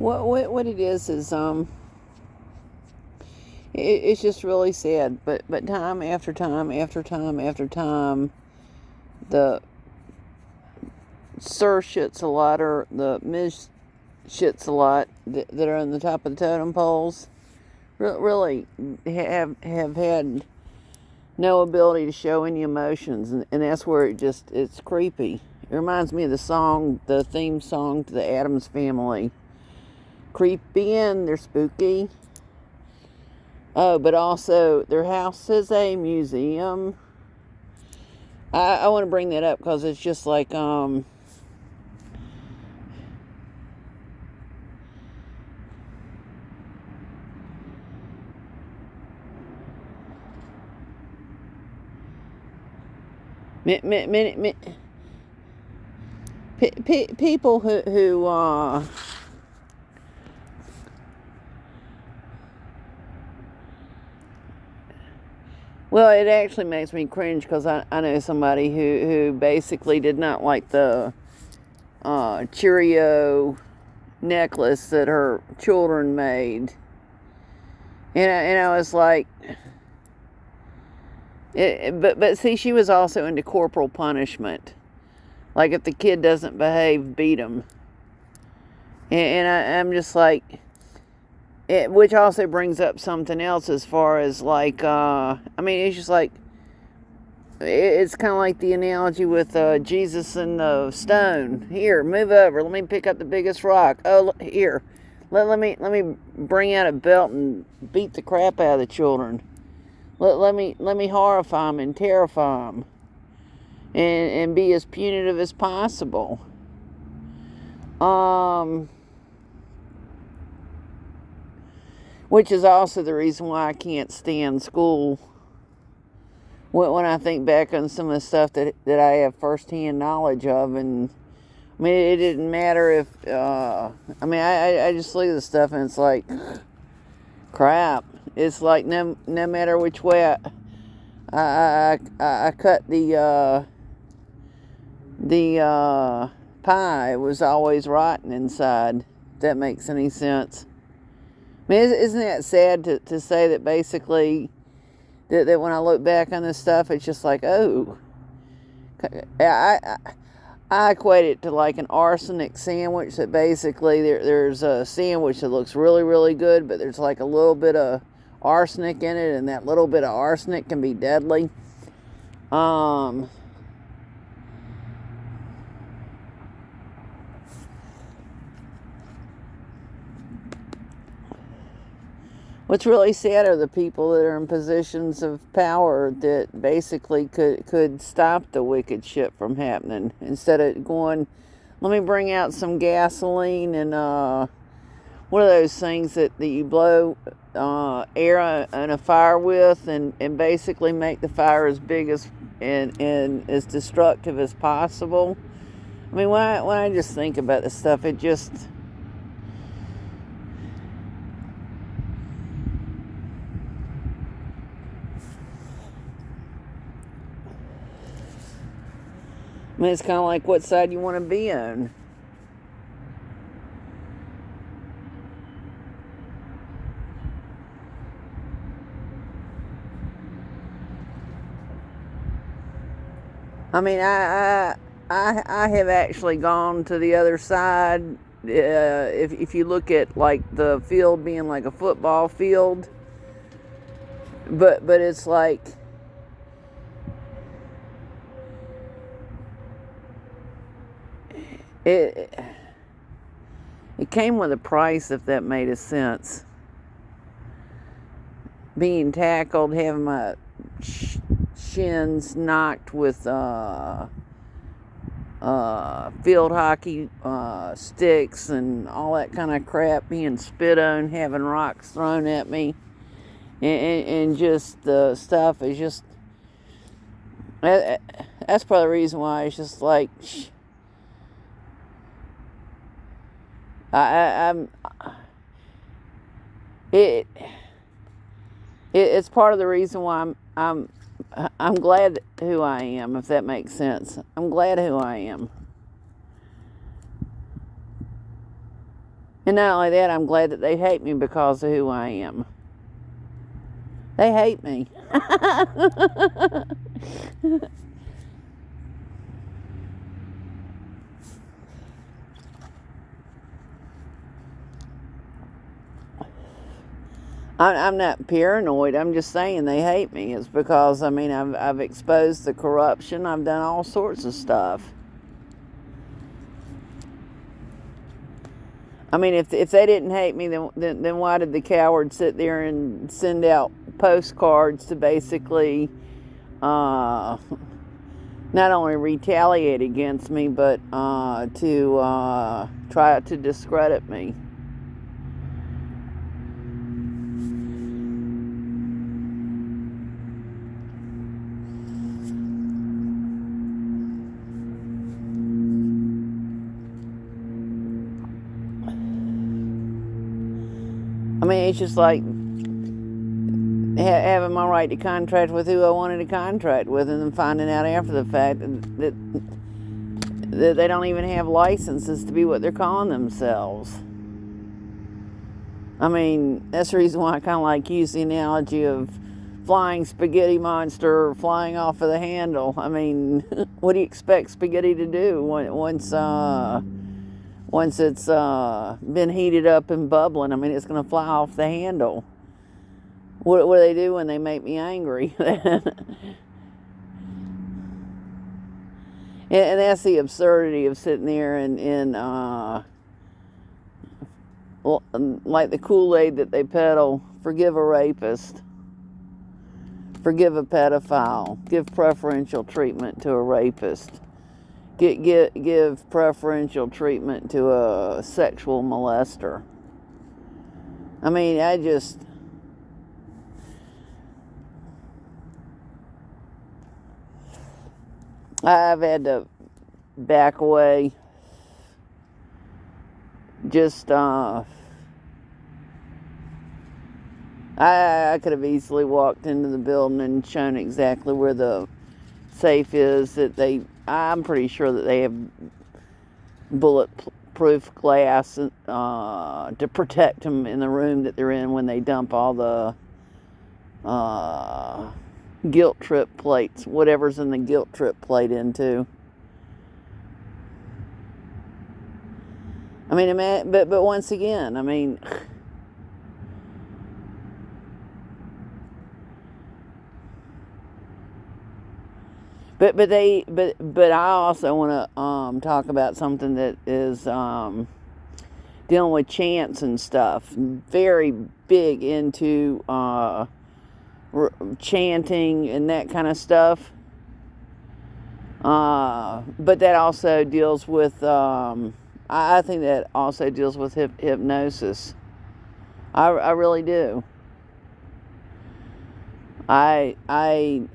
What it is it's just really sad. But time after time after time after time, the Sir shits a lot or the Ms. shits a lot that are on the top of the totem poles really have had no ability to show any emotions, and that's where it's creepy. It reminds me of the theme song to the Addams Family. Creepy and they're spooky. Oh, but also their house is a museum. I want to bring that up because it's just like many people who well, it actually makes me cringe because I know somebody who basically did not like the Cheerio necklace that her children made. And I was like, but see, she was also into corporal punishment. Like if the kid doesn't behave, beat him. And I'm just like, which also brings up something else as far as like, it's just like, it's kind of like the analogy with Jesus and the stone. Here, move over. Let me pick up the biggest rock. Oh, here. Let me bring out a belt and beat the crap out of the children. Let me horrify them and terrify them, and be as punitive as possible. Which is also the reason why I can't stand school. When I think back on some of the stuff that I have firsthand knowledge of, and it didn't matter if I just look at the stuff and it's like crap. It's like no matter which way I cut the pie, it was always rotten inside. If that makes any sense. Isn't that sad to say that basically that when I look back on this stuff, it's just like, oh, I equate it to like an arsenic sandwich. That basically there's a sandwich that looks really, really good, but there's like a little bit of arsenic in it, and that little bit of arsenic can be deadly. What's really sad are the people that are in positions of power that basically could stop the wicked shit from happening, instead of going, let me bring out some gasoline and one of those things that you blow air in a fire with, and basically make the fire as big as and as destructive as possible. When I just think about this stuff, it just... it's kind of like what side you want to be on. I have actually gone to the other side. If you look at like the field being like a football field, but it's like, it came with a price, if that made a sense. Being tackled, having my shins knocked with field hockey sticks and all that kind of crap, being spit on, having rocks thrown at me, and just the stuff is just... that's probably the reason why it's just like... It's part of the reason why I'm glad who I am, if that makes sense. I'm glad who I am. And not only that, I'm glad that they hate me because of who I am. They hate me. I'm not paranoid. I'm just saying they hate me. It's because, I mean, I've exposed the corruption. I've done all sorts of stuff. I mean, if they didn't hate me, then why did the cowards sit there and send out postcards to basically not only retaliate against me, but to try to discredit me? I mean, it's just like having my right to contract with who I wanted to contract with, and then finding out after the fact that they don't even have licenses to be what they're calling themselves. I mean, that's the reason why I kind of like use the analogy of flying spaghetti monster flying off of the handle. I mean, what do you expect spaghetti to do once it's been heated up and bubbling? I mean, it's going to fly off the handle. What do they do when they make me angry? And that's the absurdity of sitting there and like the Kool-Aid that they peddle. Forgive a rapist. Forgive a pedophile. Give preferential treatment to a rapist. Give preferential treatment to a sexual molester. I mean, I've had to back away. Just, I could have easily walked into the building and shown exactly where the safe is. I'm pretty sure that they have bulletproof glass to protect them in the room that they're in when they dump all the guilt trip plates, whatever's in the guilt trip plate into. I mean, but once again, I mean, but I also want to talk about something that is dealing with chants and stuff. Very big into chanting and that kind of stuff. But that also deals with I think that also deals with hypnosis. I really do. I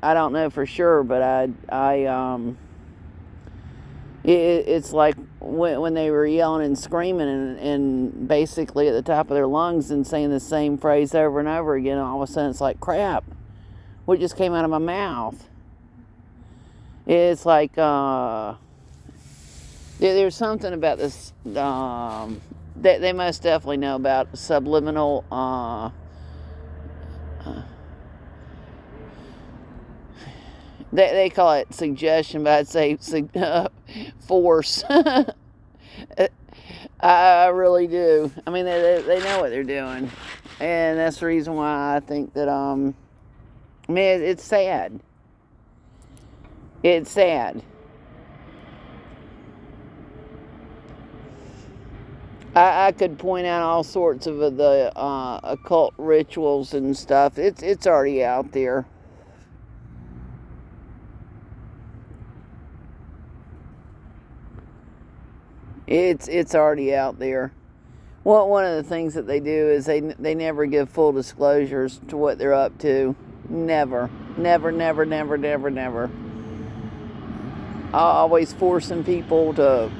don't know for sure, but it's like when they were yelling and screaming and basically at the top of their lungs and saying the same phrase over and over again, all of a sudden it's like, crap, what just came out of my mouth? It's like there's something about this that they most definitely know about subliminal they call it suggestion, but I'd say force. I really do. I mean, they know what they're doing, and that's the reason why I think that I mean, it's sad. It's sad. I could point out all sorts of the occult rituals and stuff. It's already out there. It's already out there. Well, one of the things that they do is they never give full disclosures to what they're up to. Never. Always forcing people to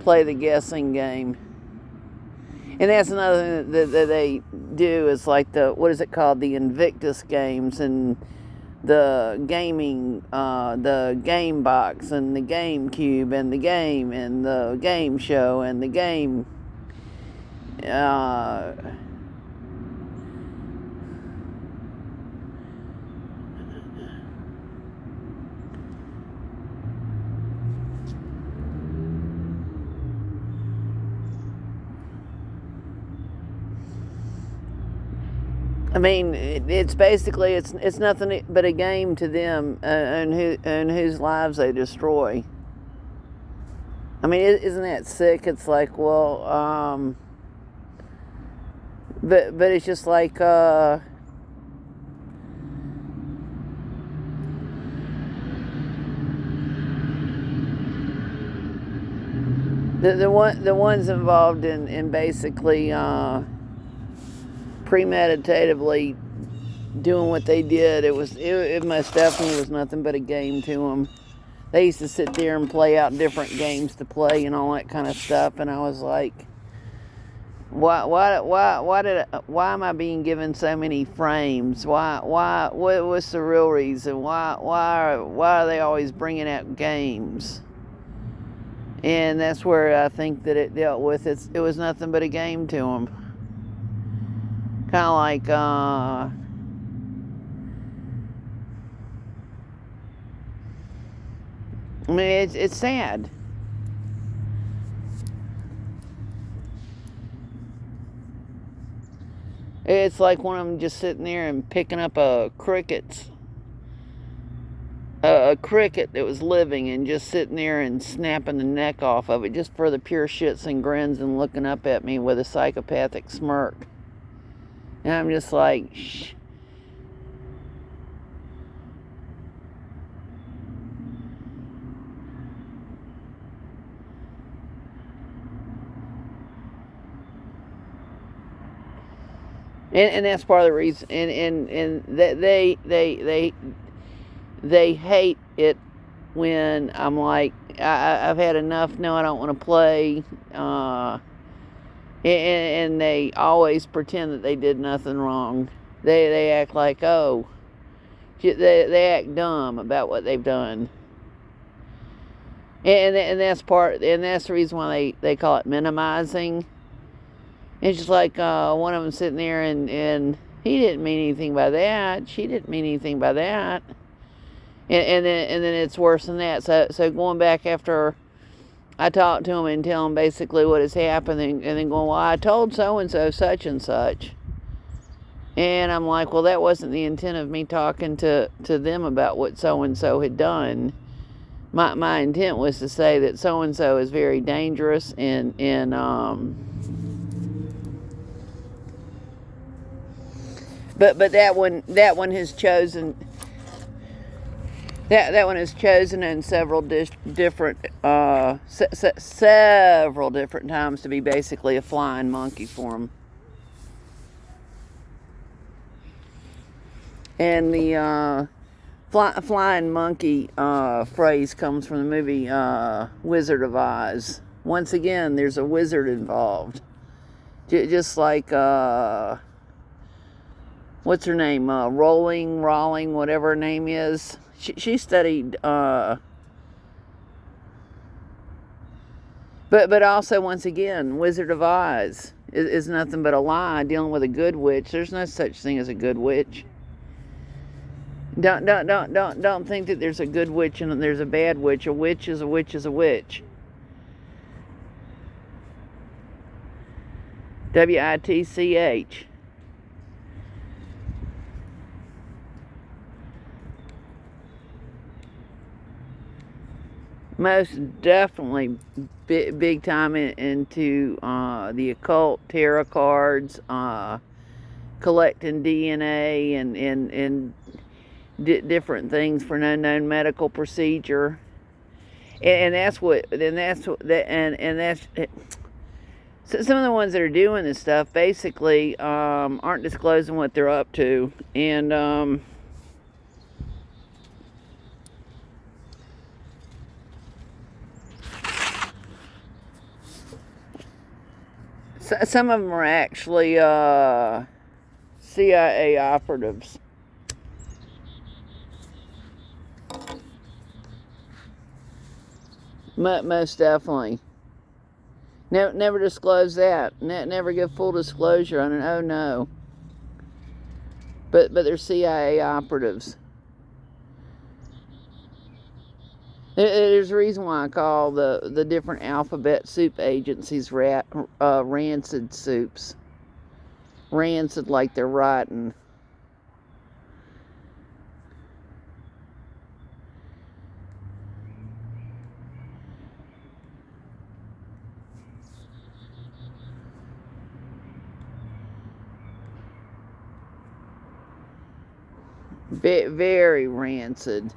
play the guessing game. And that's another thing that they do is like what is it called? The Invictus games and the gaming, the game box and the game cube and the game show and the game. I mean, it's basically it's nothing but a game to them, and whose lives they destroy. I mean, isn't that sick? It's like, well, but it's just like the ones involved in basically premeditatively doing what they did. It most definitely was nothing but a game to them. They used to sit there and play out different games to play and all that kind of stuff, and I was like, why am I being given so many frames? What's the real reason? Why are they always bringing out games? And that's where I think that it dealt with it was nothing but a game to them. Kind of like I mean, it's sad. It's like one of them just sitting there and picking up a cricket that was living and just sitting there and snapping the neck off of it just for the pure shits and grins and looking up at me with a psychopathic smirk. And I'm just like, shh. And that's part of the reason. And that they hate it when I'm like, I've had enough. No, I don't want to play. And they always pretend that they did nothing wrong. They act like, oh, they act dumb about what they've done. And that's the reason why they call it minimizing. It's just like one of them sitting there and he didn't mean anything by that. She didn't mean anything by that. And then it's worse than that. So going back after I talk to him and tell him basically what has happened, and then going, well, I told so and so such and such. And I'm like, well, that wasn't the intent of me talking to them about what so and so had done. My intent was to say that so and so is very dangerous and but that one has chosen. That one is chosen in several different several different times to be basically a flying monkey for him. And the flying monkey phrase comes from the movie Wizard of Oz. Once again, there's a wizard involved. Just like what's her name? Rawling, whatever her name is. She studied, but also once again, Wizard of Oz is nothing but a lie dealing with a good witch. There's no such thing as a good witch. Don't think that there's a good witch and there's a bad witch. A witch is a witch is a witch. WITCH. Most definitely big time into the occult, tarot cards, collecting DNA and different things for an unknown medical procedure. And that's what so some of the ones that are doing this stuff basically aren't disclosing what they're up to, and some of them are actually CIA operatives. Most definitely. Never disclose that. Never give full disclosure on it. Oh no. But they're CIA operatives. There's a reason why I call the different alphabet soup agencies rancid soups. Rancid like they're rotten. Very rancid.